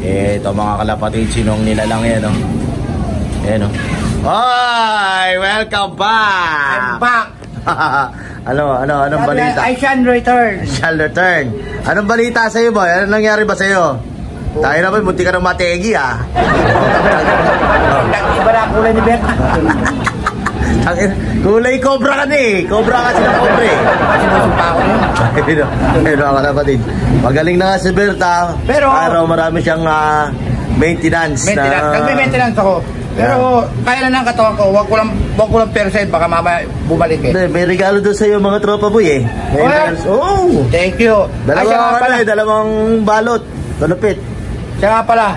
Ito mga kalapatid, sinong nilalang yan, oh. Ayan, oh. Hi! Welcome back! I'm back! Anong balita? I shall return. Shall return. Anong balita sa'yo, boy? Anong nangyari ba sa'yo? Tayo na, boy, munti ka ng mategi, ah. Iba na kulay ni Bert. Kulay cobra ka na eh. Cobra kasi na cobra eh. Sinusumpa ako yun. Ayun mga kapatid. Magaling na nga si Berta. Pero araw marami siyang maintenance. Nagme-maintenance ako. Pero kaya na ng katawan ko. Wag ko lang percent. Baka mamaya bumalik eh. May regalo doon sa'yo mga tropa boy eh. Oh! Thank you. Dalawang balot. Malupit. Siya nga pala.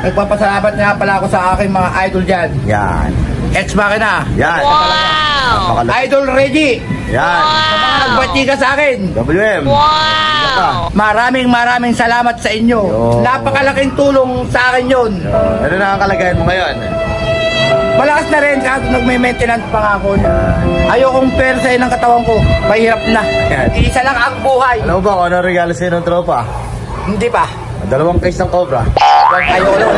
Nagpapasalamat nga pala ako sa aking mga idol dyan. Yan. Ex Machina. Yan. Wow! Idol Reggie. Yan. Sa mga nagbatika sa akin. WM. Wow! Maraming salamat sa inyo. Napakalaking tulong sa akin yun. Ano na ang kalagayan mo ngayon? Malakas na rin kahit nagme-maintenance pa nga ako. Ayokong persa ng katawan ko. Mahirap na. Isa lang ang buhay. Alam mo ba kung ano regalo sa'yo ng tropa? Hindi pa. 2 case ng cobra. Ayoko lang.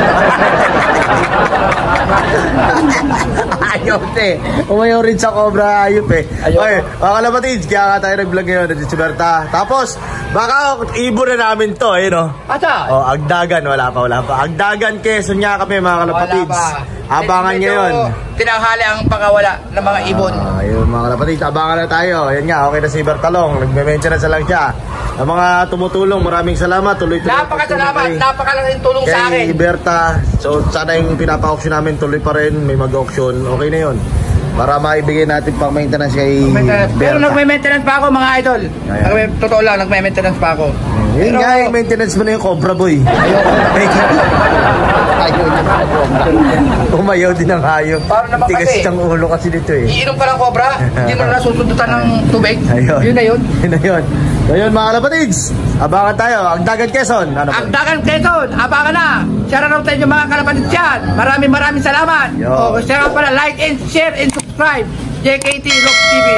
Ayop eh. Umayaw rin sa cobra, ayop eh. Okay, mga kalapatids, kaya nga tayo nag-vlog ngayon na si Berta. Tapos, baka ibon na namin to, eh no? Ata? Oh, Agdagan, wala pa. Agdagan, Quezon nga kami mga kalapatids. Abangan nyo yun. Tinanghali ang pangawala ng mga ibon. Ayun mga kalapatids, abangan na tayo. Yan nga, okay na si Bertalong. Nagme-maintenance lang siya. Ang mga tumutulong, maraming salamat. Tuloy-tuloy. Napakasalamat, napakalaking tulong sa akin. Kay Berta, so sana yung pinapa-auction namin tuloy pa rin. May mag-auction, okay na yun. Para maibigay natin pang maintenance kay Berta. Pero nagme-maintenance pa ako mga idol. Totoo lang, nagme-maintenance pa ako. Yun nga yung maintenance mo na yung Cobra Boy. Umayaw din ang hayop. Tigas ng ulo kasi dito eh. Iinom ka ng Cobra, hindi mo na nasusundutan ng tubig. Yun na yun. So yun mga kalapatids, abangan tayo. Agdagan Quezon. Agdagan Quezon, abangan na. Share out tayo mga kalapatids dyan. Maraming salamat. Share out pala, like and share and subscribe. JKT Lock TV.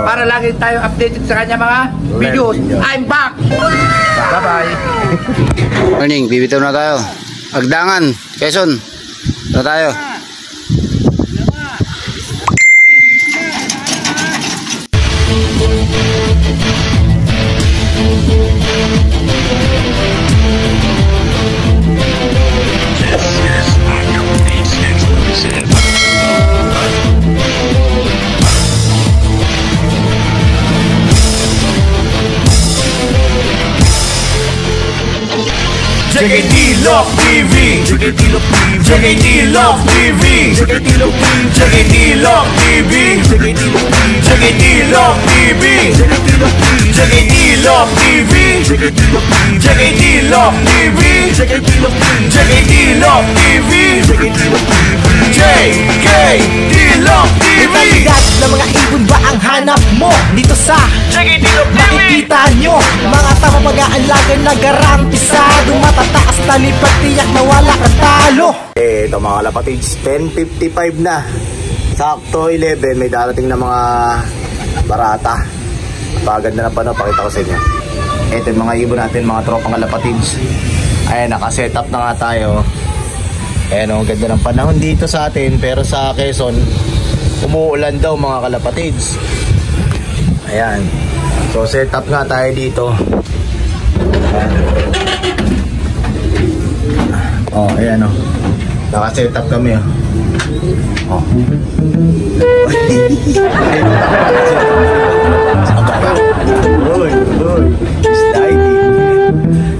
Para lagi tayo updated sa kanya mga videos. I'm back. Bye-bye. Morning, bibitaw na tayo. Agdangan, Quezon. Na tayo. JKT Lock TV, JKT Lock TV, JKT Lock TV, JKT Lock TV, JKT Lock TV, JKT Lock TV, JKT Lock TV, JKT Lock TV, JKT Lock TV, JKT Lock TV. Kalidad na mga ibon ba ang hanap mo dito sa JKT Lock TV? Makikita nyo mga tama mag-aalaga na garantisado, matataas na lipat, tiyak na wala kang talo. Ito mga kalapatids, 10:55 na. Sakto 11, may darating na mga barata. Paganda na pa, no? Pakita ko sa inyo. Ito yung mga ibon natin, mga tropang kalapatids. Ayan, nakasetup na nga tayo. Ayan, ang ganda ng panahon dito sa atin. Pero sa Quezon, umuulan daw mga kalapatids. Ayan. So setup nga tayo dito. Ayan. Oh, ayan o. Naka-setup kami o. Oh. Uy. Sliding.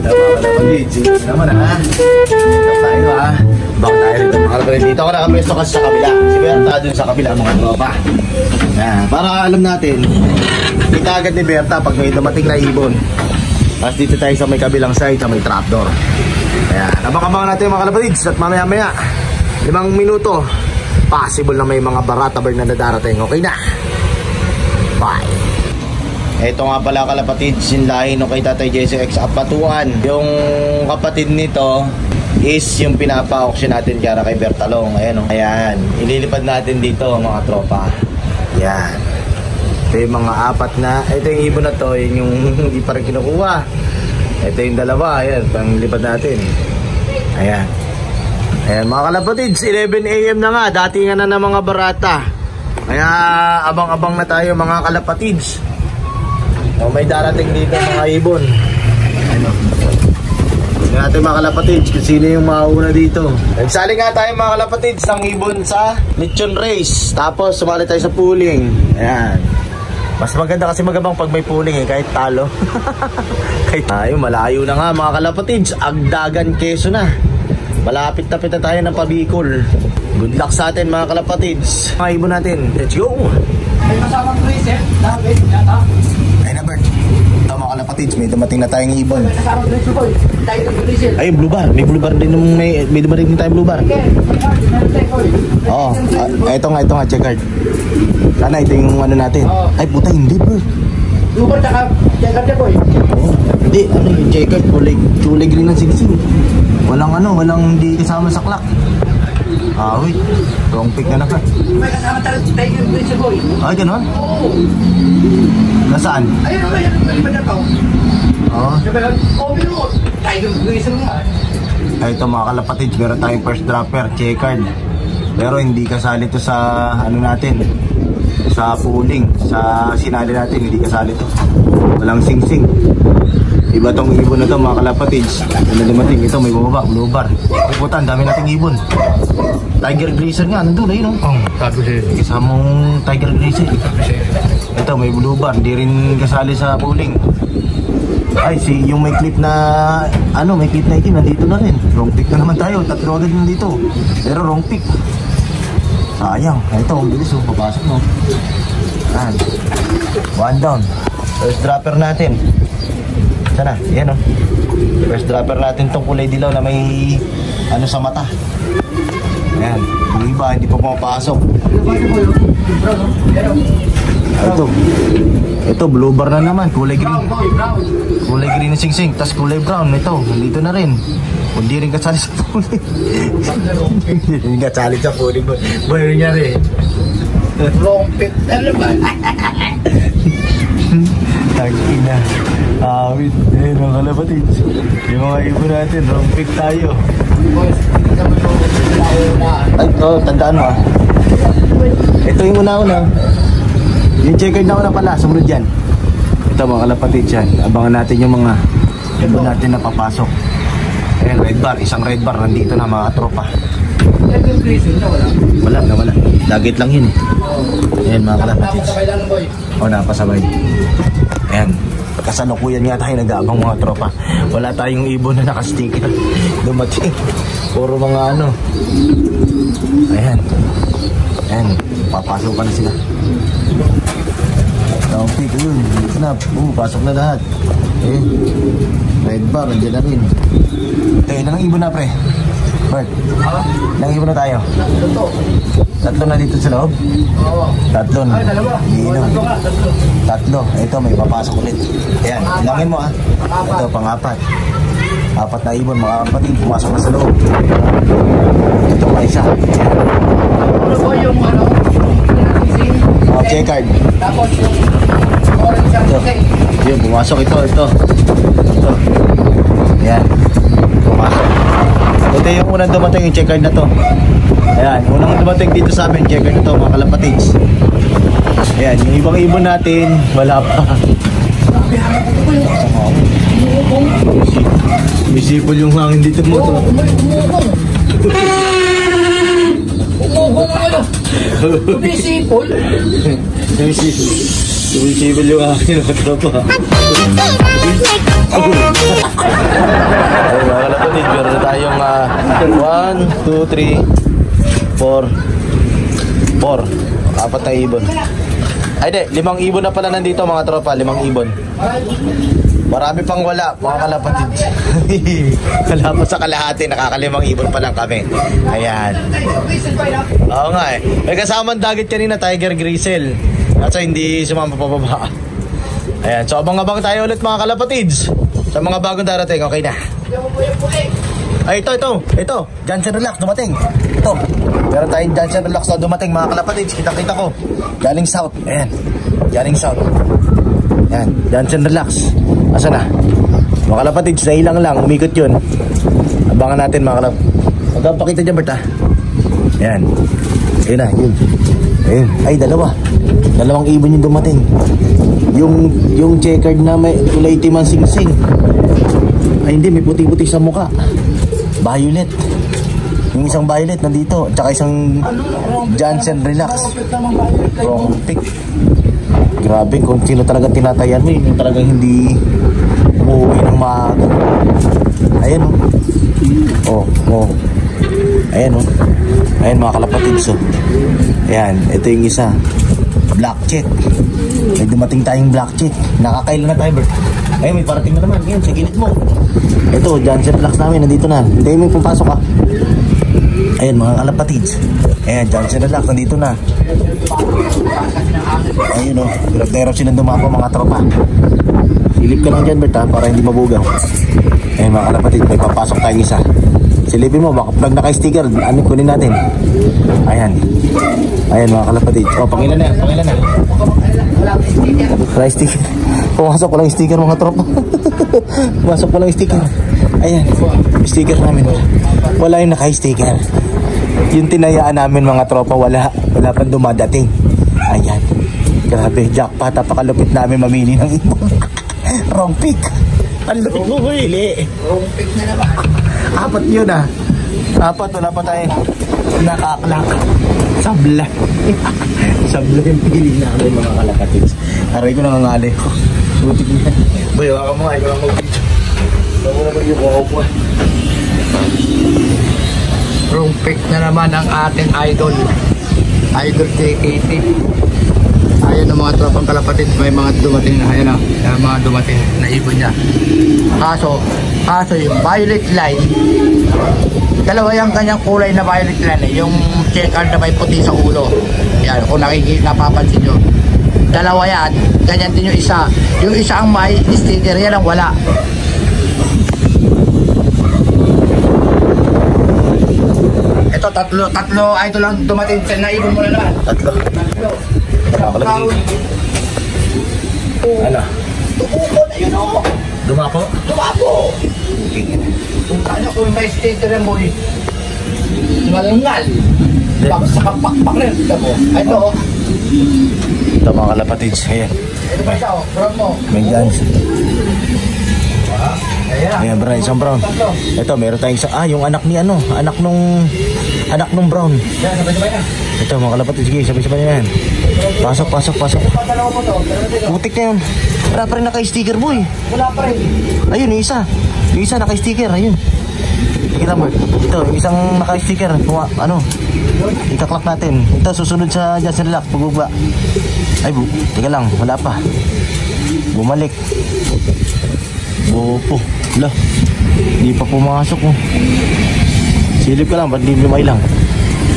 Napakalapalit. Naman ha. Setup tayo ha. Baka tayo rito mga kalapatid. Dito ako nakapresto kasi sa kabila. Si Berta dun sa kabila mga tropa. Para alam natin, kita agad ni Berta pag may dumating na ibon. Tapos dito tayo sa may kabilang side, sa may trapdoor. Ayan, abang-abang natin mga kalapatids. At mamaya-maya 5 minuto, possible na may mga barata bird na nadarating. Okay na. Bye. Ito nga pala kalapatids, yung lahi no kay Tatay Jesse X Apatuan. Yung kapatid nito is yung pinapa-auction natin kaya kay Bertalong. Ayan o. Ayan, ililipad natin dito mga tropa. Ayan. Ito yung mga 4 na. Ito yung ibon na to, yun yung hindi pa rin kinukuha. Ito yung 2, ayan, panglipad natin. Ayan. Ayan mga kalapatids, 11 AM na nga, datingan na ng mga barata. Kaya abang-abang na tayo mga kalapatids. May darating dito mga ibon. Ano? Tingnan natin mga kalapatids kung sino yung mauna dito. Nagsali nga tayo mga kalapatids ng ibon sa lechon race. Tapos sumali tayo sa pooling. Ayan. Mas maganda kasi magabang pag may pooling kahit talo. Kahit tayo, malayo na nga mga kalapatids. Agdagan, Quezon na. Malapit na tayo ng Pabicol. Good luck sa atin mga kalapatids. Mga ibon natin, let's go! May masamang tracer, David, yata. Ay na Bert, ito mga kalapatids, may dumating na tayong ibon. May masamang tracer boy, tayo ng tracer. Ay, blue bar, may blue bar din, may dumating din tayong blue bar. Oo, ito nga, check card. Sana ito yung ano natin. Ay puta, hindi bro. Blue bar, tsaka check card boy. Hindi, ano yung check card, kulay green ng singsing. Walang hindi kasama sa clock. Ah, wait. Wrong pick na naman. May kasama tayo ng tracer boy. Ah, gano'n? Oo. Nasaan? Ayun, ba na to? Oo. Oh, pero tayo ng tracer nga. Ay, ito mga kalapatids, meron tayong first dropper, check card. Pero hindi kasali to sa ano natin, sa pooling, sa sinali natin, hindi kasali to. Walang sing-sing. Iba tong ibon na to mga kalapatids. Ano dumating, ito may bumaba, blue bar. Ay puta, ang dami nating ibon. Tiger Grazer nga, nandun ayun oh. Kasamang Tiger Grazer. Ito may blue bar, hindi rin kasali sa pooling. Ay, yung may clip na may clip na itim, nandito na rin. Wrong pick na naman tayo, tatlo agad nandito. Pero wrong pick. Sayang, ito, ang bilis papasok mo. Ayan. One down. First dropper natin. Sana, yan o. First dropper natin tong kulay dilaw na may sa mata. Ayan, yung iba hindi pa pumapasok. Ito blue bar na naman, kulay green. Kulay green na singsing, tas kulay brown. Ito, nandito na rin. Hindi rin kasali sa pooling. Hindi rin kasali sa pooling. Boy, niya rin. Wrong pick na naman. Tag-ina. Awit. Ayun mga kalapatids. Yung mga ibon natin, wrong pick tayo. Ay, tandaan mo ah. Ito yung una-una. Yung checkered na una pala, sumunod yan. Ito mga kalapatids yan. Abangan natin yung mga ibon natin na papasok. Ayan, red bar. Isang red bar. Nandito na mga tropa. Wala. Dagit lang yun eh. Ayan mga kalapatids. O, napasabay. Ayan. Kasalukuyan nga tayo nag-aabang mga tropa. Wala tayong ibon na nakasticker. Dumating. Puro mga Ayan. Ayan. Papasok pa na sila. Pick yun. Ito na. Pasok na lahat. Ayan. Red bar. Nandiyan na rin. Ito, ilang ibon na pre? Bert, ilang ibon na tayo? Tatlo na dito sa loob? Oo. Tatlo na. Ay, dalawa. Tatlo. Ito, may papasok ulit. Ayan, ilangin mo ah. Ito, pang-apat. Apat na ibon, mga kapatid. Pumasok na sa loob. Ito pa isa. Ano po yung check card. Tapos yung orange ang ito. Yun, pumasok ito. Ayan. Pumasok. Ito yung unang dumating yung check card na to. Ayan, unang dumating dito sa amin, check card na to mga kalapatids. Ayan, yung ibang ibon natin, wala pa. Misipol yung hangin dito mo to. Misipol? Misipol yung hangin mga tropa. Ay mga kalapatid, meron na tayong 1, 2, 3, 4 apat na ibon. Ay di, 5 ibon na pala nandito mga tropa, 5 ibon. Marami pang wala mga kalapatid. Wala pa sa kalahati, nakaka5 ibon pa lang kami. Ayan. Oo nga eh. May kasamang dagit kanina, Tiger Grizzle. Kaso hindi sumama pababa. Ayan, so abang-abang tayo ulit mga kalapatids. Sa mga bagong darating, okay na. Ay, ito. Johnson Relax, dumating. Ito. Meron tayong Johnson Relax na dumating mga kalapatids. Kita-kita ko. Galing South. Ayan. Galing South. Ayan. Johnson Relax. Asa na? Mga kalapatids, na ilang lang. Umikot yun. Abangan natin mga kalap. Magpapakita dyan, Bert, ha? Yan. Ayun na, yun. Ayun. Ay, dalawang ibon yung dumating. Yung checkered na may kulay itim ang sing-sing. Ay, hindi, may puti-puti sa mukha. Violet. Yung isang violet nandito. Tsaka isang Johnson Relax. Wrong pick. Grabe, kung sino talaga tinatayan mo, yung talagang hindi umuwi ng maaga. Ayan, oh. Ayan, oh. Ayan, mga kalapatids, oh. Ayan, ito yung isa. Black check. May dumating tayong black check. Nakakailan na tayo, Bert. Ayun, may parating na naman. Ayan, sa gilid mo. Ito, Johnson Relax namin, nandito na. Hindi mo pupasok, ha. Ayan, mga kalapatids. Ayan, Johnson Relax, nandito na. Ayun, oh. Hirap silang dumapo, mga tropa. Silip ka lang dyan, Bert, ha, para hindi mabugaw. Ayan, mga kalapatids, may papasok tayong isa. Silipin mo, baka pag naka-sticker, ano kunin natin? Ayan. Ayan, mga kalapatids. Oh, pangilan na. Wala sticker. Pumasok ko lang yung sticker, mga tropa. Pumasok ko lang yung sticker. Ayan, sticker namin. Wala yung naka-sticker. Yung tinayaan namin, mga tropa, wala pang dumadating. Ayan. Grabe, jackpot. Napakalupit namin mamili ng ibon. Wrong pick. Ang lupit mo, huli. Wrong pick na naman. Apat yun, ah. Apat, wala pa tayo nakaklak. Sabla. Sabla yung pili namin, mga kalapatids. Aray ko nangangali ko. Butik niya. Boy, waka mo nga. Ikaw lang mag-video. Ikaw mo naman yung kukuha. Wrong pick na naman ang ating idol. Idol JKT. Ayan ang mga tropang kalapatid. May mga dumating na. Ayan o. Ayan mga dumating na ibon niya. Kaso yung violet line, dalawa yung kanyang kulay na violet line, yung checker na may puti sa ulo. Yan, kung napapansin nyo, dalawa yan. Ganyan din yung isa. Yung isa ang may sticker, yan ang wala. Ito, tatlo ito lang dumating. Naibon mo na naman. Tatlo. Ano? Tukuko na yun o. Dumapo? Ano kung may sticker yan mo eh. Malangal. Sa kapakpak rin. Ito o. Ito, mga kalapatids. Ayan. Ito pa siya o. Brown mo. May Johnson. Ayan. Ayan, Brown. Isang Brown. Ito, meron tayong isa. Yung anak ni ano. Anak nung Brown. Yan, sabay-sabay na. Ito, mga kalapatids. Sige, sabay-sabay na yan. Pasok. Dalawa po to. Putik na yun. Wala pa rin naka-sticker, boy. Wala pa rin. Ayun, yung isa. Yung isa naka-sticker. Ayun. Kita mo. Ito, yung isang naka-sticker. Ikaklak natin. Ito, susunod sa Johnson Relax. Pagbaba. Ay, teka lang. Wala pa. Bumalik. Opo. Wala. Hindi pa pumasok. Oh. Silip ka lang. Ba't di lumay lang?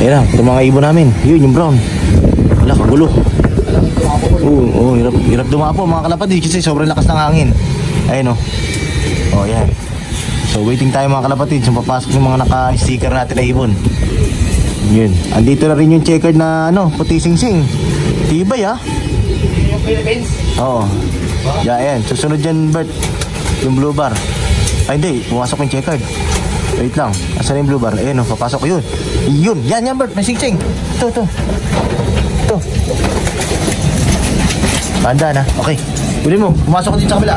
Ayan lang. Ito mga ibon namin. Yun, yung brown. Wala, kagulo. Oo, hirap dumapo mga kalapatid kasi sobrang lakas ng hangin. Ayun, oh. Yan. So waiting tayo mga kalapatid. So papasok yung mga naka-sticker natin na ibon. Yun. Andito na rin yung checkered na puti sing-sing. Tibay, ha? Yung Philippines. Oo. Ayan. Susunod dyan, Bert. Yung blue bar. Ay, hindi. Pumasok yung checkered. Wait lang. Asan yung blue bar? Ayun, papasok yun. Yun. Yan, Bert. May sing-sing. Ito. Banda na. Okay. Huli mo. Pumasok ka dito sa kabila.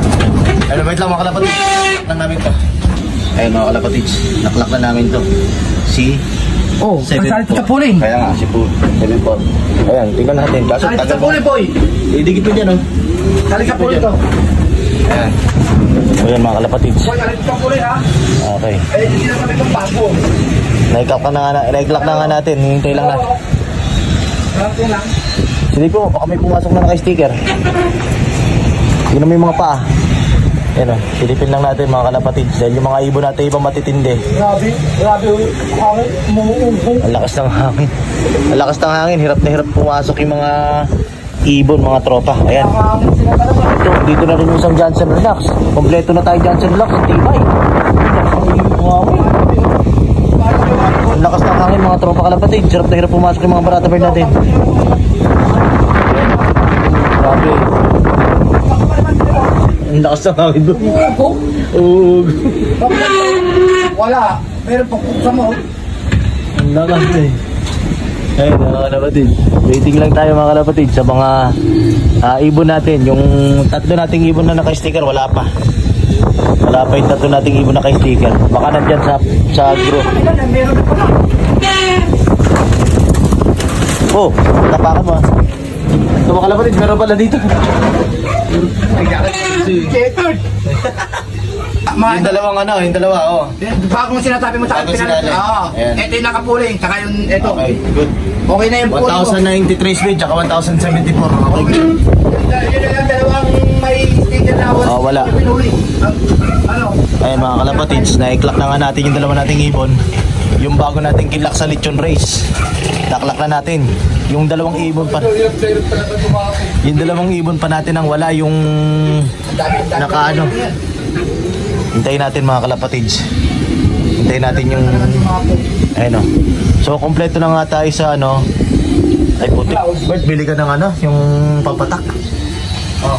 Ayun, wait lang mga kalapatids. Naklak namin to. Ayun mga kalapatids. Naklak na namin to. Masalit sa puling. Kaya nga, si Poo. 7-4. Ayan, tingnan natin. Kaso, Salit sa puling, boy. Idikit mo dyan, Salit sa puling to. Ayan. Ayan mga kalapatids. Boy, salit sa puling, ha? Okay. Hindi na kami itong bago. Naiklak na nga natin. Hintay lang na. Rating lang. Sige po, baka may pumasok na naka-sticker. Yun na may mga paa. Ayan, silipin lang natin mga kalapatids. Dahil yung mga ibon natin ibang matitindi. Grabe. Hangin. Ang lakas ng hangin. Ang lakas ng hangin. Hirap na hirap pumasok yung mga ibon, mga tropa. Ayan. Ito, dito na rin yung isang Johnson Relax. Kompleto na tayo Johnson Relax. Tibay. Ang lakas ng hangin mga tropa kalapatid. Hirap na hirap pumasok yung mga barata bird natin. Grabe. Ang lakas ng hangin doon. Wala. Meron pong sa mo. Ang lakas eh. Ayun mga kalapatid. Waiting lang tayo mga kalapatid sa mga ibon natin. Yung tatlo nating ibon na naka-sticker, wala pa. Wala pa yung tatlo nating ibon na naka-sticker. Baka nandyan sa group. Meron na pala. Oh, tapakan mo. Ito mga kalapatid, meron pala dito. Checkered. Yung dalawang yung dalawa, oh. Bago mo sinasabi mo sa akin, Ayan. ito yung nakapuling, saka yung ito. Okay, good. Okay na yung puling ko. 1093 speed, tsaka 1074. Okay, good. Yun yung dalawang may sticker na Oh, wala. Ano? Ayun mga kalapatids, na-clock na nga natin yung dalawa nating ibon. Yung bago nating kinlock sa lechon race, naklak na natin. Yung dalawang ibon pa. Yung dalawang ibon pa natin ang wala, yung nakaano. Hintayin natin mga kalapatids. Hintayin natin yung ayun o. So kompleto na nga tayo sa ay puti. Bert, bili ka ng yung pampatak.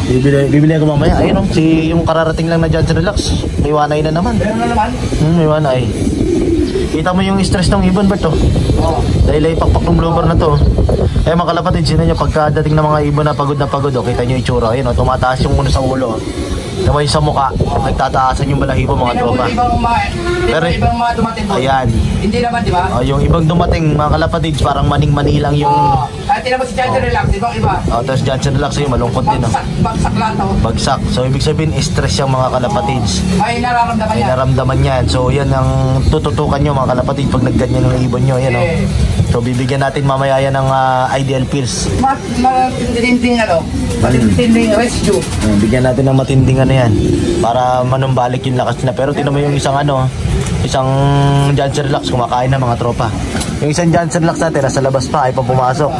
Bibili ako mamaya. Ayun o, yung kararating lang na dyan sa relax. May wanay na naman. May wanay. Kita mo yung stress ng ibon, Bert oh. Dahil ay pakpak ng blooper na to. Eh mga kalapatids, sino nyo pagkadating ng mga ibon na pagod, oh, kita nyo yung itsura. Ayun o, tumataas yung uno sa ulo. Naman sa mukha, nagtataasan yung balahibo mga tropa. Pero ibang mga dumating doon. Ayan. Hindi naman, di ba? Yung ibang dumating mga kalapatids, parang maning-mani lang yung... At tinapos si Jansen Relax, ibang iba. Tapos Jansen Relax yung malungkot din. Bagsak lang to. Bagsak. So ibig sabihin, stress yung mga kalapatids. May nararamdaman May yan. naramdaman yan. So yan ang tututukan nyo mga kalapatids pag nagganyan ng ibon nyo. Yan, oh. So bibigyan natin mamaya yan ng ideal pills. Matinding matinding rescue. Bigyan natin ng matinding yan para manumbalik yung lakas na. Pero tinan mo yung isang isang Jansen Relax kumakain na mga tropa. Yung isang Jansen Relax natin nasa labas pa, ay pa pumasok.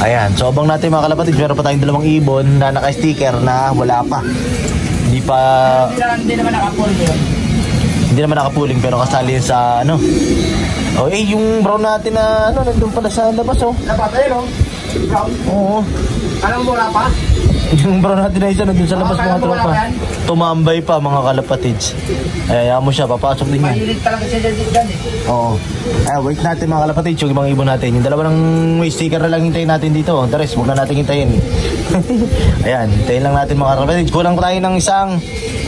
Ayan, so abang natin mga kalapatids, meron pa tayong dalawang ibon na naka-sticker na wala pa. Hindi naman nakapuling yun. Hindi naman nakapuling pero kasali yun sa yung brown natin na nandun pala sa labas oh. Dapat ayun brown. Oo. Alam mo wala pa? Yung brown natin na isa nandun sa labas mga tropa. Tumambay pa mga kalapatids. Ayaw mo siya, papasok din yan. Mahilig talaga siya dyan eh. Oo. Wait natin mga kalapatids, yung ibang ibon natin. Yung dalawa ng may sticker na lang hintayin natin dito. The rest, huwag na natin hintayin. Ayan, hintayin lang natin mga kalapatids. Kulang tayo ng isang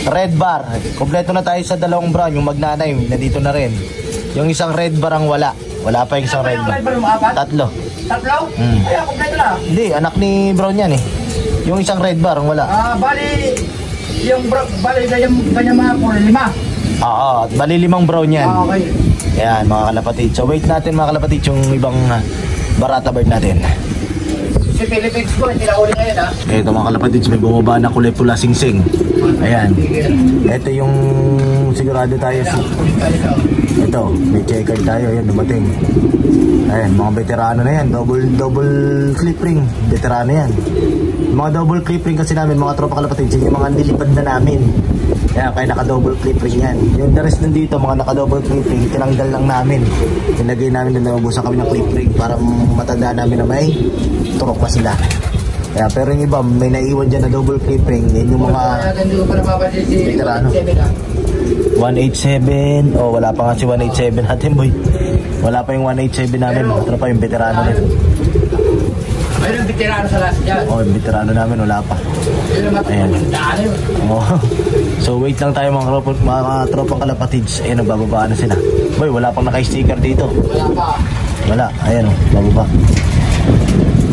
red bar. Kompleto na tayo sa dalawang brown. Yung magnanay, nandito na rin. Yung isang red bar ang wala. Wala pa yung isang red bar. Tatlo. Tatlo? Ay, kompleto na. Hindi, anak ni Brown yan eh. Yung isang red bar ang wala. Bali, ganyan mga kulay 5. Oo, bali 5 brown yan. Okay. Ayan mga kalapatid. So wait natin mga kalapatid yung ibang barata bird natin. Si Philippines ko, hindi na uli ngayon ha. Ito mga kalapatid, may bumaba na kulay pula sing-sing. Ayan. Ito yung sigurado tayo. Ito, may checkered tayo. Ayan, dumating. Ayan, mga veterano na yan. Double clip ring. Veterano yan. Mga double clip ring kasi namin, mga tropa kalapatid. Yung mga nilipad na namin. Ayan, kaya naka-double clip ring yan. Yung the rest nandito, mga naka-double clip ring, tinanggal lang namin. Tinagay namin na naubusan kami ng clip ring para matanda namin na may turok pa sila. Kaya, pero yung iba, may naiwan dyan na double clip ring. Yan yung mga veterano. 187. Oh, wala pa nga si 187 natin, boy. Wala pa yung 187 namin. Ito pa yung veterano rin. Ayun yung veterano sa last dyan. Oh, yung veterano namin, wala pa. Ayan. Oh. So, wait lang tayo mga tropang kalapatids. Ayan, nagbababa na sila. Boy, wala pang naka-sticker dito. Wala pa. Wala. Ayan, oh, bababa.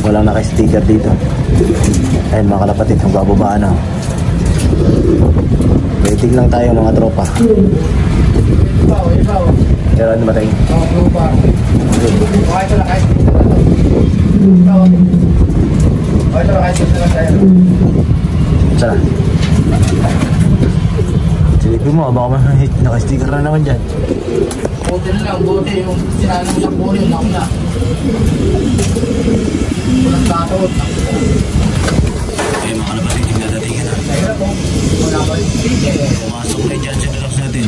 Walang naka-sticker dito. Ayan, mga kalapatids, nagbababa na. Waiting lang tayo mga tropa. Ibaw. Pero ano ba tayo? Tropa. Okay, ito lang kahit Sara. Silipin mo, baka naka-sticker na naman dyan. buti na lang, buti yung sinanong mo sa puno, yun ako na. Walang tatawad. Okay mga kalapatid, yung dadatingin na. Kaya po, wala ba yung sige. Pumasok na yung Jansen Relax natin.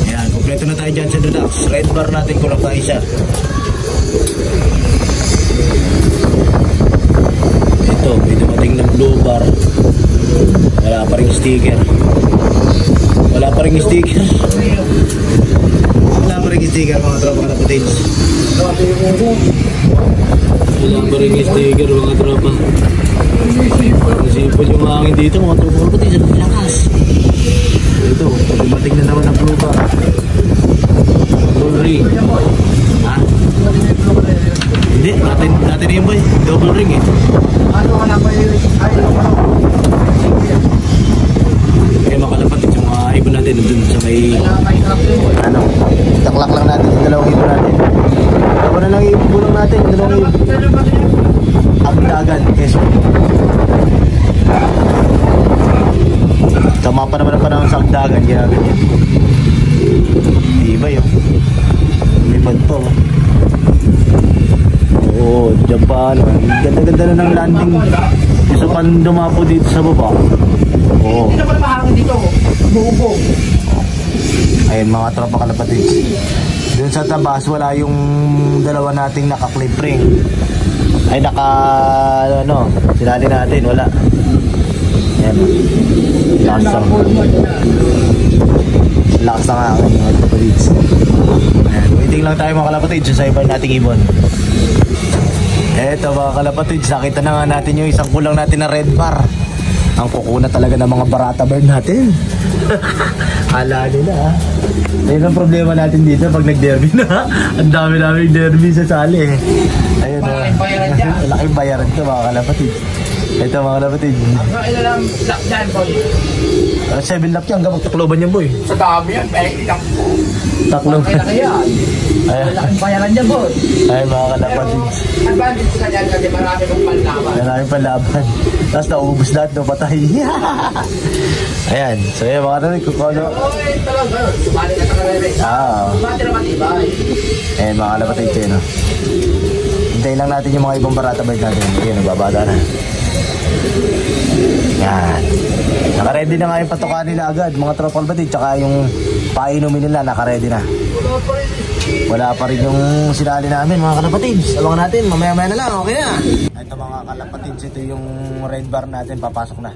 Ayan, kompleto na tayo Jansen Relax. Red bar natin, kulang tayo siya. Ito, may dumating ng blue bar. Wala pa rin sticker. Wala pa rin sticker. ring sticker mga tropa kalapatid. Ilang ring sticker mga tropa. Nasipod yung hangin dito mga tropa kalapatid. Ang lakas. Ito, dumating na naman ang plupa. Double ring. Ha? Hindi, natin yun boy. Double ring eh. Kaya makalapatid yung mga ibon natin dun sa may... Ano, taklak lang natin yung dalawang ibon natin. Ako na lang ibon natin, yung dalawang ibon. Agdagan, keso. Tama pa naman ang panahon sa agdagan, ginaganyan. Iba yun. Lipad po. Oo, dyan pa ano. Ganda-ganda na ng landing. Isa pa dumapo dito sa baba. Oo. Hindi naman mahangin dito. Buhubog. Ayun mga tropa kalapatid. Doon sa tabas wala yung dalawa nating naka-clip ring. Ay ano, sinali natin, wala. Ayan. Lakas na nga mga kalapatid. Ayan, waiting lang tayo mga kalapatid sa iba nating ibon. Eto mga kalapatid, nakita na nga natin yung isang kulang natin na red bar. Ang kukuna talaga ng mga barata bird natin. Hala nila ha. Ayun ang problema natin dito pag nag-derby na. Ang dami naming derby sa sali eh. Ayun o. Malaking bayaran ito mga kalapatid. Ito mga kalapatid. Ilan lang lock dyan, boy? 7 lap yan, kapag takloban yan boy. Sa dami yan, ilang Taklo. kaya yan. Malaking bayaran dyan, boy. Ay mga kalapatid. Advantage ka dyan kasi marami kong panlaban. Maraming panlaban. Tapos naubos lahat, no patay. Ayan. So yun mga kalapatid, kukono. Okay, talaga. Sumali ka sa karere. Sumali naman iba eh. Ayan mga kalapatid kayo no. Hintayin lang natin yung mga ibang barata bird natin. Ayan, nagbabada na. Yan. Naka-ready na nga yung patukaan nila agad, mga tropa kalapatid. Tsaka yung painumin nila, naka-ready na. Wala pa rin yung sinali namin, mga kalapatid. Abangan natin, mamaya-maya na lang, okay na. Ito mga kalapatid, ito yung red bar natin, papasok na.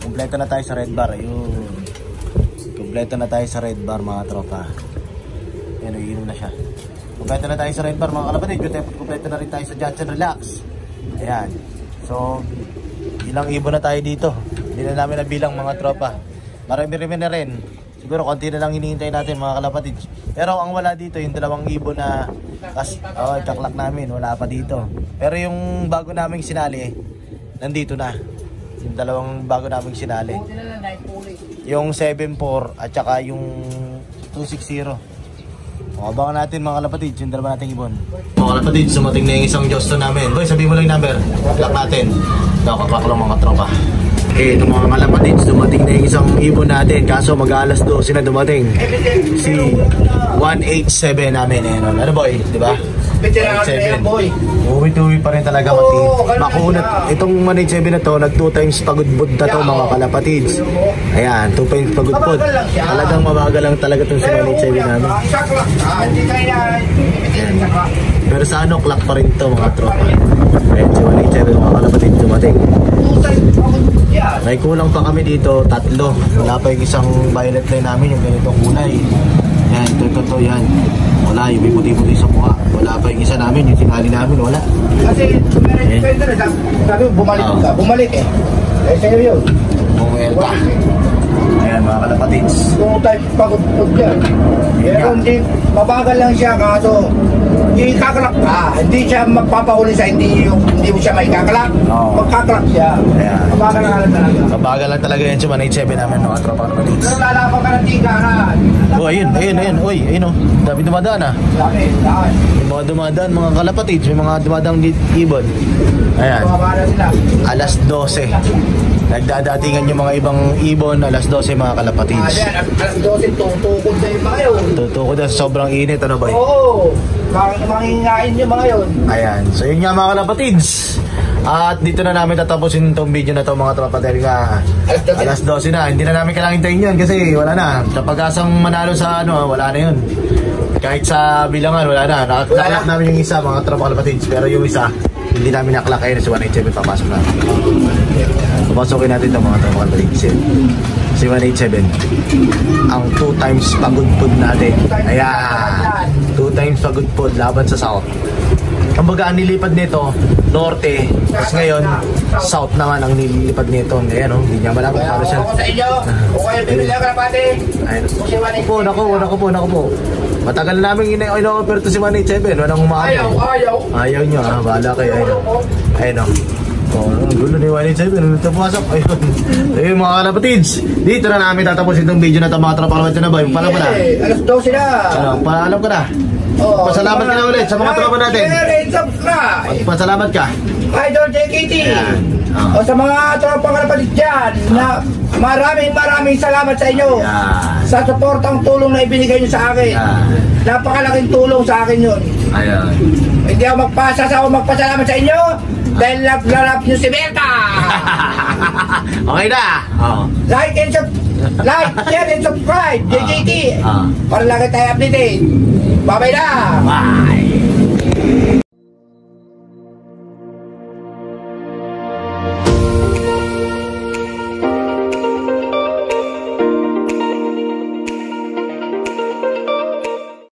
Kompleto na tayo sa red bar, ayun. Kompleto na tayo sa red bar, mga tropa. Yan, iinom na siya. Kompleto na tayo sa red bar, mga kalapatid. Kompleto na rin tayo sa Johnson Relax. Ayan. So, ilang ibon na tayo dito. Hindi na namin nabilang mga tropa. Marami-rami na rin. Siguro konti na lang hinihintay natin mga kalapatid. Pero ang wala dito yung dalawang ibon na kaklak namin. Wala pa dito. Pero yung bago naming sinali, nandito na. Yung dalawang bago naming sinali. Yung 7-4 at saka yung 260. Abangan natin mga kalapatid, yung dalawa nating ibon. Mga kalapatid, sumating na yung isang Johnston namin. Boy, sabihin mo lang yung number. Clock natin. Nakaklak lang mga tropa. Ito mga kalapatid, dumating na yung isang ibon natin. Kaso mag-alas 12 na dumating. Si 187 namin. Ano boy, di ba? 187. Uwi-tuwi pa rin talaga makunat. Itong 187 na to, nag 2 times pagudbud na to mga kalapatids. Ayan, 2 times pagudbud. Talagang mabagal lang talaga itong si 187 namin. Ayan. Pero sa ano, clock pa rin to mga tropa. Ayan, si 187 mga kalapatids dumating. May kulang pa kami dito, 3. Wala pa yung isang violet line namin, yung ganitong kulay. Yan, ito, yan. Wala, yung may puti-puti sa mukha. Wala pa yung isa namin, yung sinali namin, wala. Kasi, sabi mo, bumalik ka. Bumalik eh. Eh, sa'yo yun. Bumalik ka. Ayan, mga kalapatids. Kung type pagod yan. Pero hindi, mabagal lang siya kaso ikaklak ka. Hindi siya magpapahuli sa hindi mo siya may kaklak. Magkaklak siya. Ayan. Mabagal lang talaga. Mabagal lang talaga yan si 187 namin, mga tropa kalapatids. Pero lalaban ka ng tikaran. Oh, ayun. Uy, ayun o. Dami dumadaan ah. Daan. Yung mga dumadaan, mga kalapatids. May mga dumadang ibon. Ayan. Mababa sila. Alas 12. Nagdadatingan yung mga ibang ibon, alas 12 mga kalapatids. Ayan, alas 12, tutukod sa yung mga yun. Tutukod na sobrang init, ano ba? Oo. Mangingain yung mga yun. Ayan, so yun nga mga kalapatids. At dito na namin tatapusin itong video na ito mga tropa dahil nga alas 12 na. Hindi na namin kailangan hintayin yun kasi wala na. Kapag asang manalo sa ano, wala na yun. Kahit sa bilangan, wala na. Naklak namin yung isa mga tropa kalapatids. Pero yung isa, hindi namin naklak kayo na si 187 papasok na. Papasokin natin itong mga tropa kalapatids. si 187. Ang 2 times pagod food natin. Ayan. 2 times pagod food laban sa South. Kumbaga ang nilipad nito, Norte. Tapos ngayon, South naman ang nilipad nito. Ayan o, hindi niya malaman para siya. Ako sa inyo, kung kayo bibili ng kalapati, Naku po. Matagal namin ino-offer to si 187. Walang umahabol. Ayaw nyo ha, bahala kayo. Ayun o. Ang gulo ni 187. Ano ito pumasok? Ayun mga kalapatids. Dito na namin tatapusin itong video na ito mga tropa. Na ba? Yung pala mo na. Alas 12 na. Paalam ka na. Pasalamat ka na ulit sa mga tropa natin. Share and subscribe. Pasalamat ka. Idol JKT. O sa mga tropang kalapatid dyan, na maraming salamat sa inyo. Sa suportang tulong na ibinigay nyo sa akin. Napakalaking tulong sa akin yun. Ayan. Hindi ako magpasalamat sa inyo dahil love nyo si Berta. Okay na. Like, share and subscribe JKT. Para lagi tayo updated. Bye-bye na. Bye.